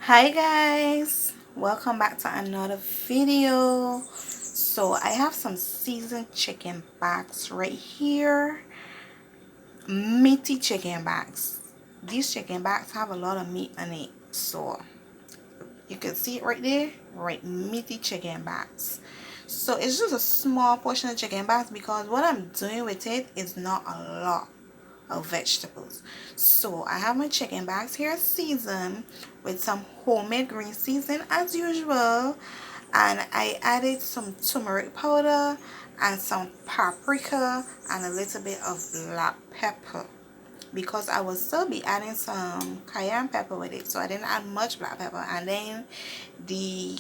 Hi guys, welcome back to another video. So I have some seasoned chicken backs right here, meaty chicken backs. These chicken backs have a lot of meat in it, so you can see it right there, right? Meaty chicken backs. So it's just a small portion of chicken backs because what I'm doing with it is not a lot of vegetables. So I have my chicken backs here seasoned with some homemade green seasoning as usual, and I added some turmeric powder and some paprika and a little bit of black pepper because I will still be adding some cayenne pepper with it, so I didn't add much black pepper. And then the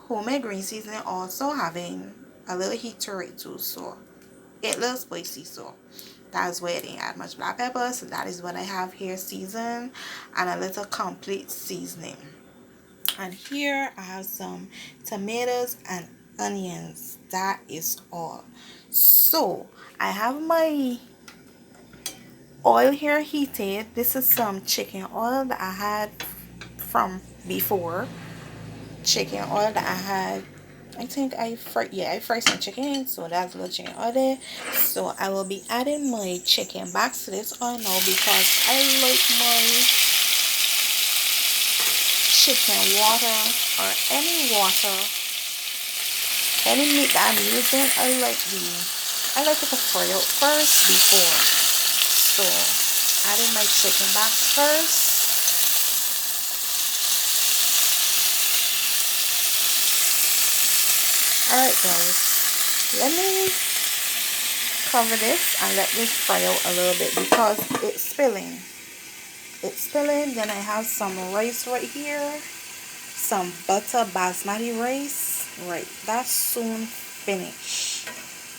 homemade green seasoning also having a little heat to it too, so it looks spicy, so that's why I didn't add much black pepper. So that is what I have here seasoned, and a little complete seasoning. And here I have some tomatoes and onions. That is all. So I have my oil here heated. This is some chicken oil that I had from before. Chicken oil that I had, I think I fried some chicken, so that's a little chicken oil there. So I will be adding my chicken back to this oil now because I like my chicken water, or any meat that I'm using. I like it to fry out first before. So adding my chicken back first. Alright guys, let me cover this and let this fry out a little bit because it's spilling. Then I have some rice right here, some butter basmati rice. Right, that's soon finished.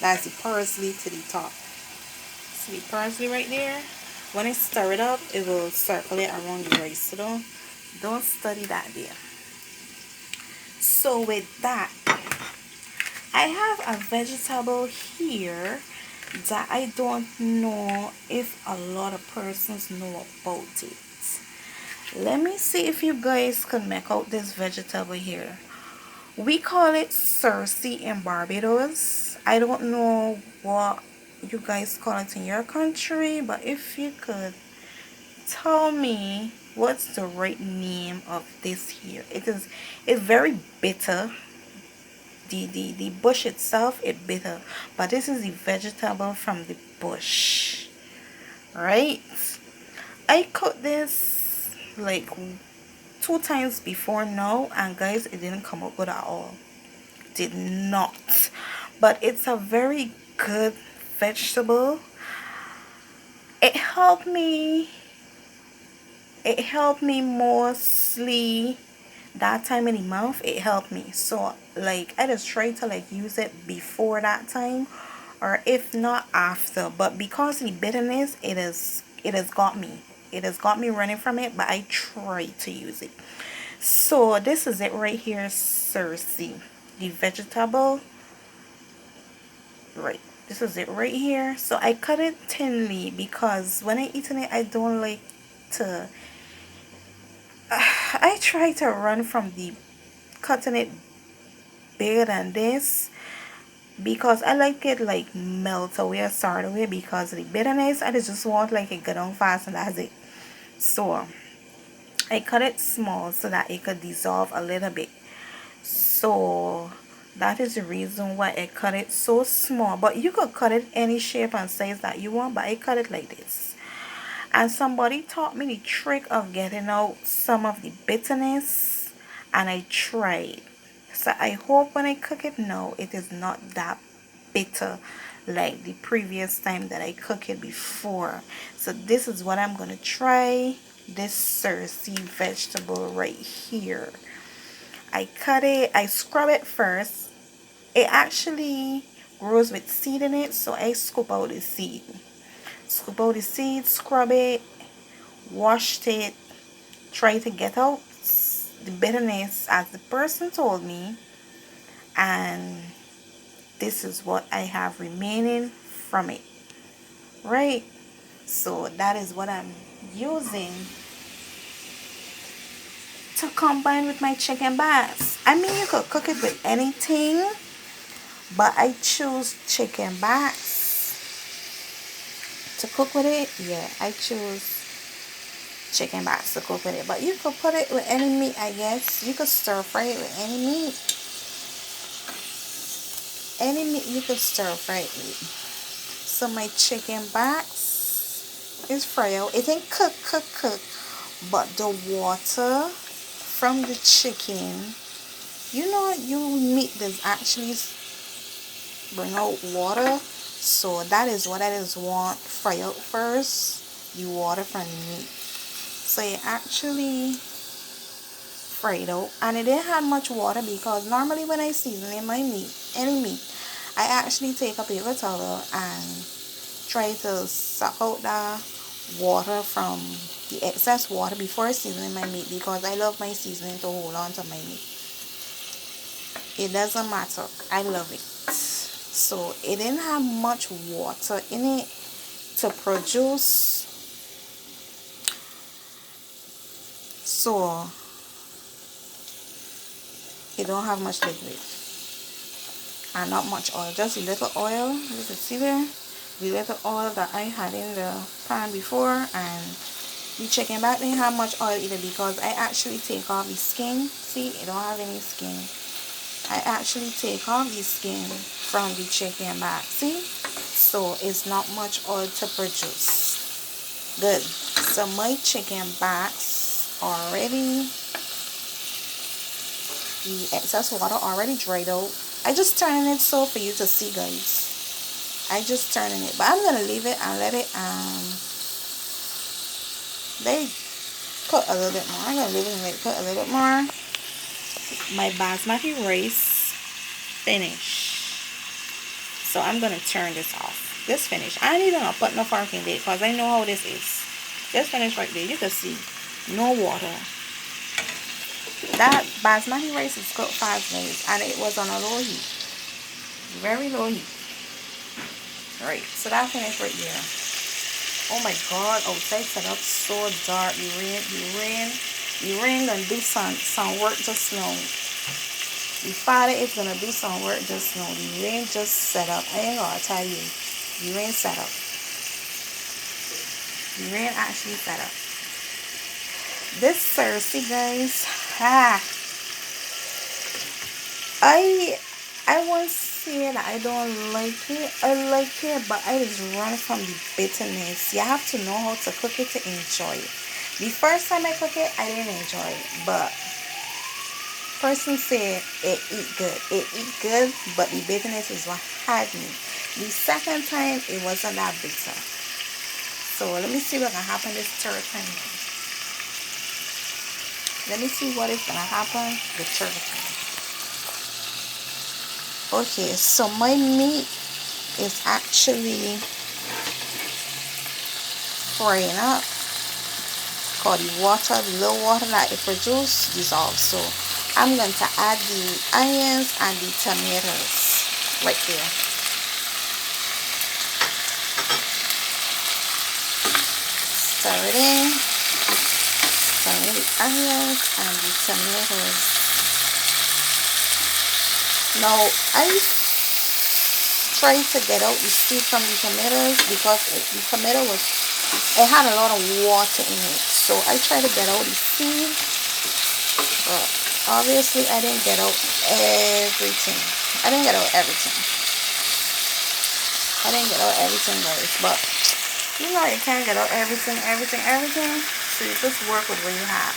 That's the parsley to the top. See the parsley right there? When I stir it up, it will circulate around the rice, so don't study that there. So with that, I have a vegetable here that I don't know if a lot of persons know about it. Let me see if you guys can make out this vegetable here. We call it Cerasee in Barbados. I don't know what you guys call it in your country, but if you could tell me what's the right name of this here. It's very bitter. The bush itself is bitter, but this is the vegetable from the bush, right? I cooked this like 2 times before now, and guys, it didn't come out good at all. Did not. But it's a very good vegetable. It helped me. It helped me mostly that time in the month. It helped me. So like I just try to like use it before that time, or if not after. But because the bitterness, it has got me. It has got me running from it, but I try to use it. So this is it right here, Cerasee, the vegetable. Right, this is it right here. So I cut it thinly because when I eat it, I don't like to I try to run from the cutting it bigger than this because I like it like melt away or start away because of the bitterness. I just want like it go down fast and that's it. So I cut it small so that it could dissolve a little bit. So that is the reason why I cut it so small, but you could cut it any shape and size that you want, but I cut it like this. And somebody taught me the trick of getting out some of the bitterness, and I tried. So I hope when I cook it now, it is not that bitter like the previous time that I cooked it before. So this is what I'm going to try. This Cerasee vegetable right here. I cut it, I scrub it first. It actually grows with seed in it, so I scoop out the seed. Scoop out the seed, scrub it, washed it, try to get out the bitterness as the person told me, and this is what I have remaining from it, right? So that is what I'm using to combine with my chicken backs. I mean, you could cook it with anything, but I choose chicken backs to cook with it. Yeah, I choose chicken backs to cook with it, but you could put it with any meat. I guess you could stir fry it with any meat. Any meat you could stir fry it with. So my chicken backs is fried out. It ain't cook, but the water from the chicken, you know, you meat does actually bring out water. So that is what I just want fry out first, the water from the meat. So it actually fried out, and it didn't have much water, because normally when I season in my meat, any meat, I actually take a paper towel and try to suck out the water from the excess water before seasoning my meat, because I love my seasoning to hold on to my meat. It doesn't matter, I love it. So it didn't have much water in it to produce, so it don't have much liquid and not much oil, just a little oil. You can see there the little oil that I had in the pan before. And the chicken back didn't have much oil either, because I actually take off the skin. See, it don't have any skin. I actually take off the skin from the chicken back, see, so it's not much oil to produce. Good. So my chicken backs already, the excess water already dried out. I just turning it so for you to see, guys. I just turning it, but I'm gonna leave it and let it they cook a little bit more. I'm gonna leave it and let it cook a little bit more. My basmati rice finished, so I'm gonna turn this off. This finished. I ain't even gonna put no fork in it, because I know how this is. This finished right there. You can see no water. That basmati rice is cooked 5 minutes, and it was on a low heat, very low heat. Right, so that finished right there. Oh my god, outside set up so dark. The rain gonna do some work just now. The father is gonna do some work just now. The rain just set up. I ain't gonna tell you, the rain set up. The rain actually set up. This Cerasee, guys, I won't say that I don't like it. I like it, but I just run from the bitterness. You have to know how to cook it to enjoy it. The first time I cook it, I didn't enjoy it, but person said it eat good. It eat good, but the bitterness is what had me. The second time, it wasn't that bitter. So let me see what can happen this third time. Let me see what is gonna happen the third time. Okay, so my meat is actually frying up, because the water, the little water that it produced, dissolves. So I'm going to add the onions and the tomatoes right there. Stir it in. Stir in the onions and the tomatoes. Now, I tried to get out the seed from the tomatoes, because the tomato it had a lot of water in it. So I tried to get out the seed, but obviously I didn't get out everything. I didn't get out everything, guys. But you know, you can't get out everything. So you just work with what you have.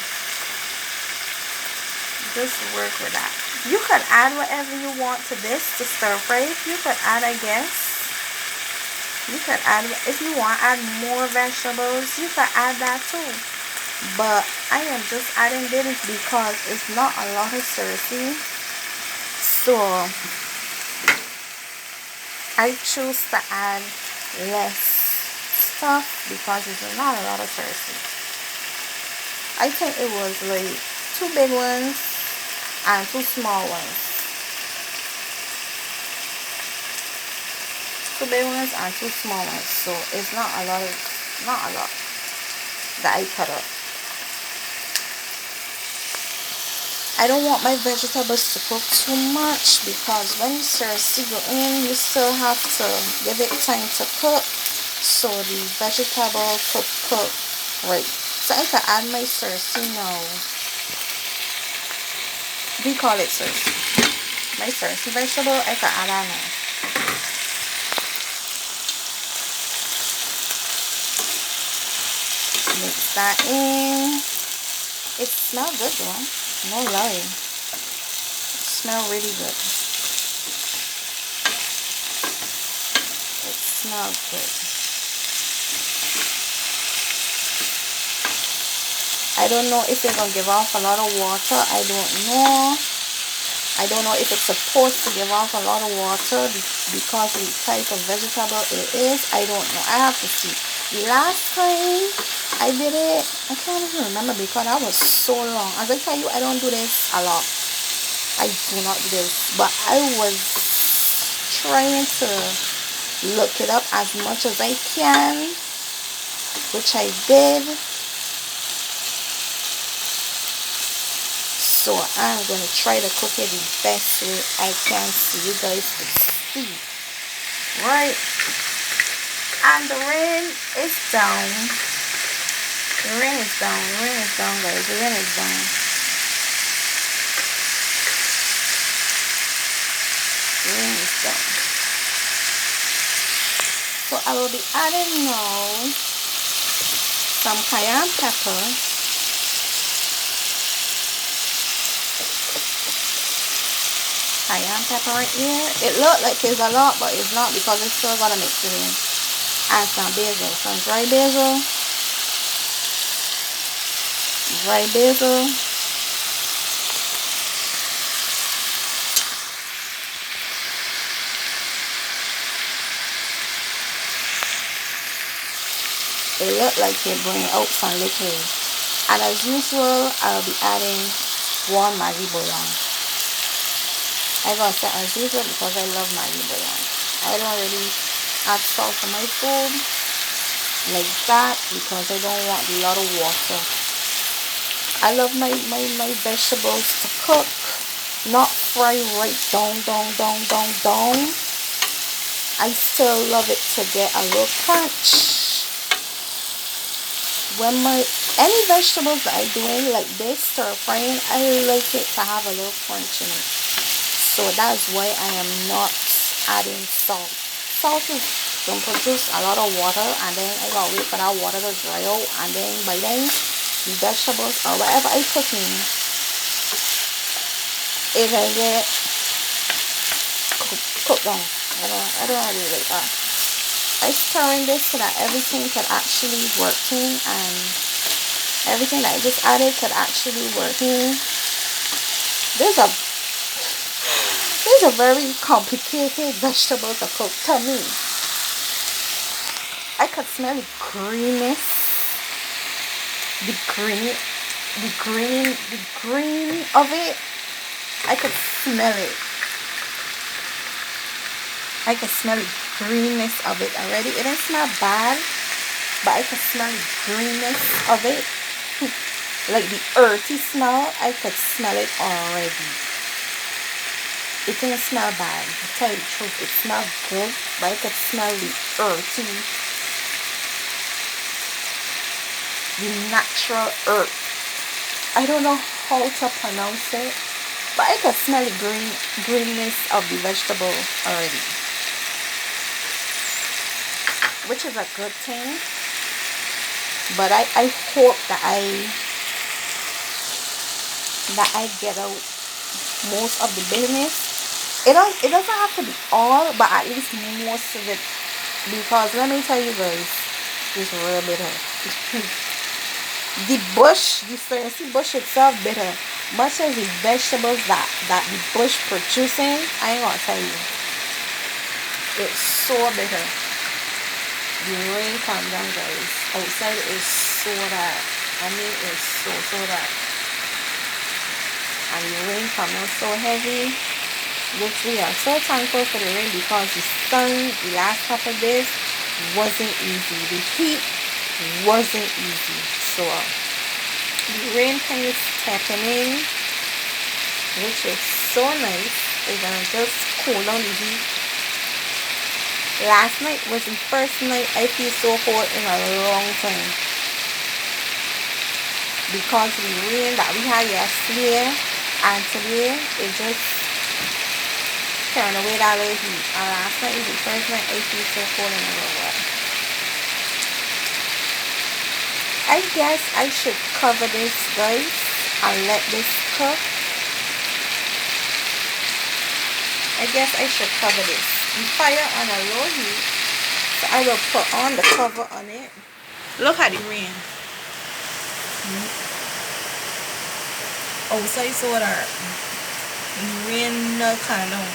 Just work with that. You could add whatever you want to this to stir fry. You could add, I guess. You could add, if you want, add more vegetables. You could add that too. But I am just adding this because it's not a lot of Cerasee. So I choose to add less stuff because it's not a lot of Cerasee. I think it was like 2 big ones and 2 small ones. 2 big ones and 2 small ones. So it's not a lot that I cut up. I don't want my vegetables to cook too much because when you Cerasee go in, you still have to give it time to cook so the vegetable could cook right. So I can add my Cerasee now. We call it Cerasee. My Cerasee vegetable, I can add on now. Mix that in. It smells good though. No lie. It smells really good. It smells good. I don't know if it's gonna give off a lot of water. I don't know. I don't know if it's supposed to give off a lot of water because of the type of vegetable it is. I don't know. I have to see. Last time I did it, I can't even remember because that was so long. As I tell you, I don't do this a lot. I do not do this. But I was trying to look it up as much as I can, which I did. So I'm going to try to cook it the best way I can so you guys can see. Right. And the rain is down. The rain is down. The rain is down, guys. The rain is down. The rain is down. So I will be adding now some cayenne pepper. Cayenne pepper right here. It looks like it's a lot, but it's not because it's still gonna mix it in. And some basil, some dry basil. Dry basil. It looks like it bring out some liquid. And as usual, I'll be adding warm Maggi bouillon. I gotta say as usual because I love Maggi bouillon. I don't really add salt to my food like that because I don't want a lot of water. I love my vegetables to cook, not fry right down. I still love it to get a little crunch. When any vegetables that I doing like this stir frying, I like it to have a little crunch in it. So that's why I am not adding salt. Salt is going to produce a lot of water, and then I gotta wait for that water to dry out, and then by then the vegetables or whatever I cook in, it can get cooked down. I don't really like that. I stirring this so that everything could actually work in, and everything that I just added could actually work in. There's a very complicated vegetable to cook to me. I could smell the greenness, the green of it. I could smell it. I can smell the greenness of it already. It don't smell bad, but I can smell the greenness of it. Like the earthy smell, I could smell it already. It didn't smell bad. To tell you the truth, it smelled good, but I could smell the earthy, the natural earth. I don't know how to pronounce it, but I could smell the greenness of the vegetable already, which is a good thing. But I hope that I get out most of the bitterness. It doesn't have to be all, but at least most of it, because let me tell you guys, it's real bitter. The Cerasee bush itself bitter, much as the vegetables that the bush producing, I ain't gonna tell you, it's so bitter. The rain come down, guys. Outside is so that, I mean, it's so that, and the rain come down so heavy, which we are so thankful for the rain because the sun the last couple of days wasn't easy. The heat wasn't easy. So the rain kind of stepping in which is so nice. It's gonna just cool down the heat. Last night was the first night I feel so cold in a long time because the rain that we had yesterday and today it just turned away that little heat. And last night was the first night I feel so cold in a long while. I guess I should cover this, guys, and let this cook. I guess I should cover this. The fire on a low heat, so I will put on the cover on it. Look at the rain. Oh, so you saw that the rain not kind of.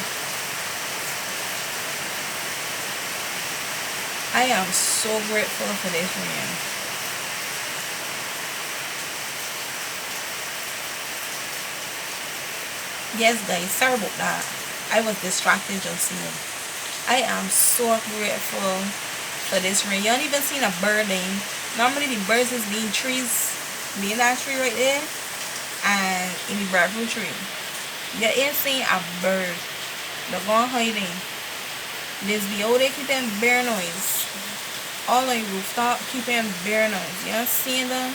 I am so grateful for this rain. Yes, guys, sorry about that. I was distracted just now. I am so grateful for this rain. You don't even seen a birding. Normally the birds is being trees, being that tree right there, and in the breadfruit tree. You ain't seen a bird. They're going hiding. There's the old they keeping bear noise. All on the rooftop keeping bear noise. You don't see them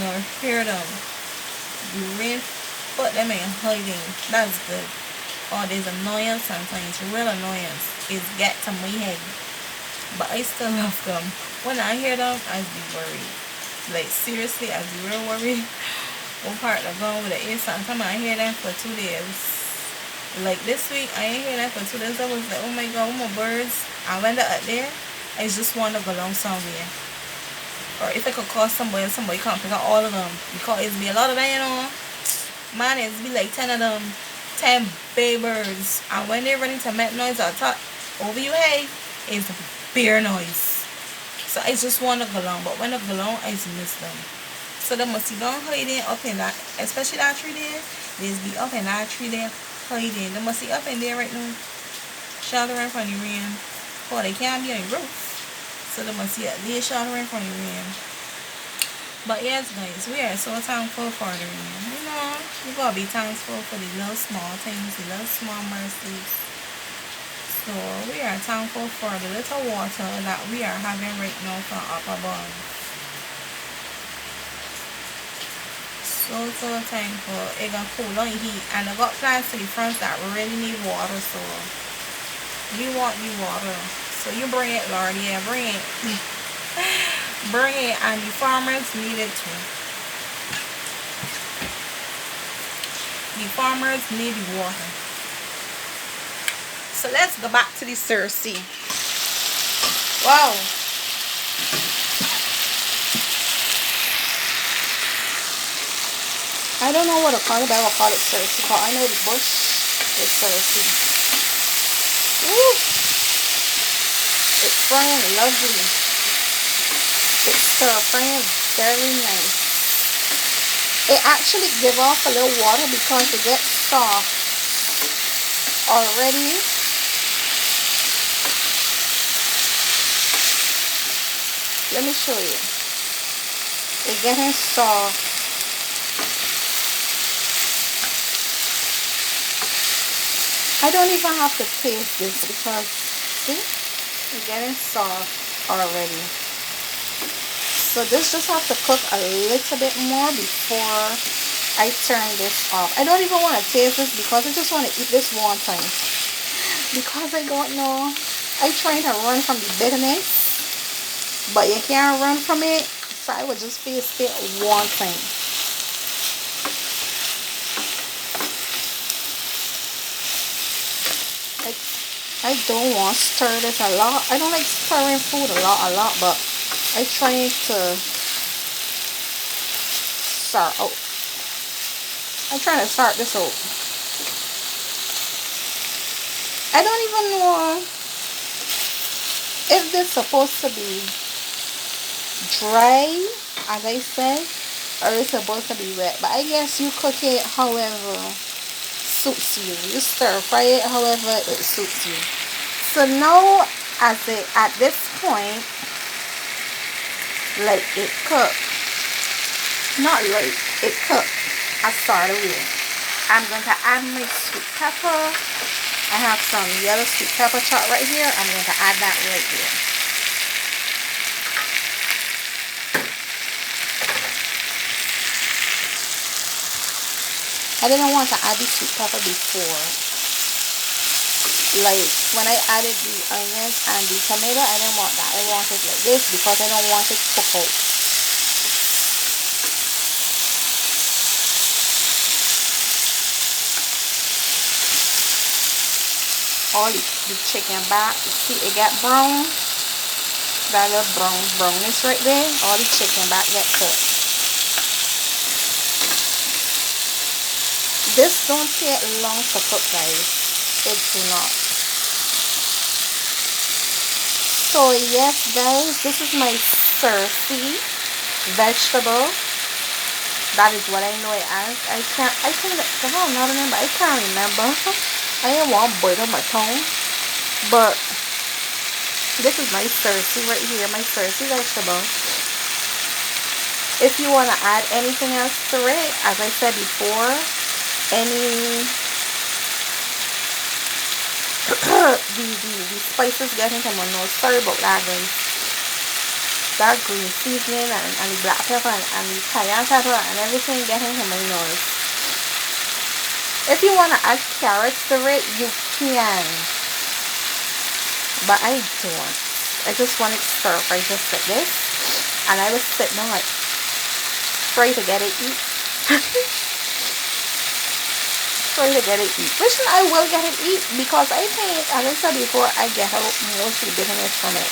nor hear them. The rain put them in hiding. That's good. Oh, there's annoyance sometimes, real annoyance. It's get to my head. But I still love them. When I hear them, I be worried. Like, seriously, I be real worried. One part of going with the ear, sometimes I hear them for 2 days. Like this week, I ain't hear them for 2 days. I was like, oh my god, what my birds? And when they're up there, I just want to go along somewhere. Or if I could call somebody can't pick up all of them. Because it's be a lot of them, you know. Man, it's be like 10 of them. 10 baby birds, and when they're running to make noise or talk over your head, it's bear noise. So I just want to go along, but when I go along, I just miss them. So they must be gone hiding up in that, especially that tree there. There's be up in that tree there hiding. They must be up in there right now, sheltering from the rain. Oh, they can't be on the roof, so they must be up there sheltering from the rain. But yes, guys, we are so thankful for the rain. You know, we gotta be thankful for the little small things, the little small mercies. So we are thankful for the little water that we are having right now from up above. So thankful. It got cool on heat, and I got plants to the front that really need water. So you want the water, so you bring it, Lord. Yeah, bring it. Bring it, and the farmers need it too. The farmers need the water. So let's go back to the Cerasee. Wow. I don't know what to call it, but I will call it Cerasee. Because I know the bush is Cerasee. Woo! It's spraying lovely. It's stir-frying very nice. It actually give off a little water because it gets soft already. Let me show you. It's getting soft. I don't even have to taste this because see, it's getting soft already. So this just have to cook a little bit more before I turn this off. I don't even want to taste this because I just want to eat this one time. Because I don't know. I trying to run from the bitterness, but you can't run from it. So I would just taste it one time. I don't want to stir this a lot. I don't like stirring food a lot, but I try to start out. I'm trying to start this out. I don't even know if this is supposed to be dry, as I said, or it's supposed to be wet. But I guess you cook it however suits you. You stir fry it however it suits you. So now at this point, like it cooked. Not like it cooked. I started with. I'm going to add my sweet pepper. I have some yellow sweet pepper chopped right here. I'm going to add that right here. I didn't want to add the sweet pepper before. Like when I added the onions and the tomato, I didn't want that. I want it like this because I don't want it to cook out. All the chicken back, see it get brown. That little brownish right there. All the chicken back get cooked. This don't take long to cook, guys. It do not. So yes, guys, this is my Cerasee vegetable. That is what I know it as. I can't remember. I can't remember. I don't want to bite on my tongue. But this is my Cerasee right here, my Cerasee vegetable. If you want to add anything else to it, as I said before, any the spices get into my nose. Sorry about that, guys. That green seasoning and the black pepper and the cayenne pepper and everything get into my nose. If you want to add carrots to it, you can. But I don't. I just want it stir fry just like this. And I will sit down like try to get it eat. Try to get it eat. Which I will get it eat because I think, as I said before, I get out most of the bitterness from it.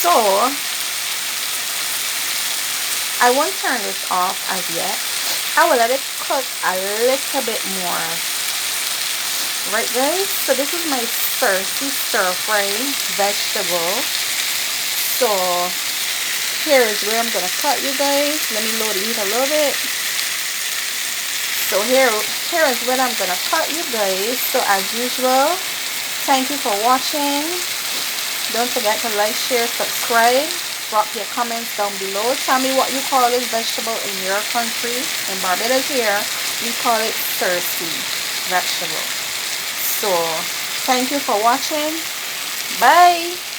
So I won't turn this off as yet. I will let it cook a little bit more. Right, guys? So this is my Cerasee stir-fry vegetable. So here is where I'm gonna cut, you guys. Let me load the heat a little bit. So here is where I'm gonna cut, you guys. So as usual, thank you for watching. Don't forget to like, share, subscribe. Drop your comments down below. Tell me what you call this vegetable in your country. In Barbados here, we call it Cerasee vegetable. So thank you for watching. Bye.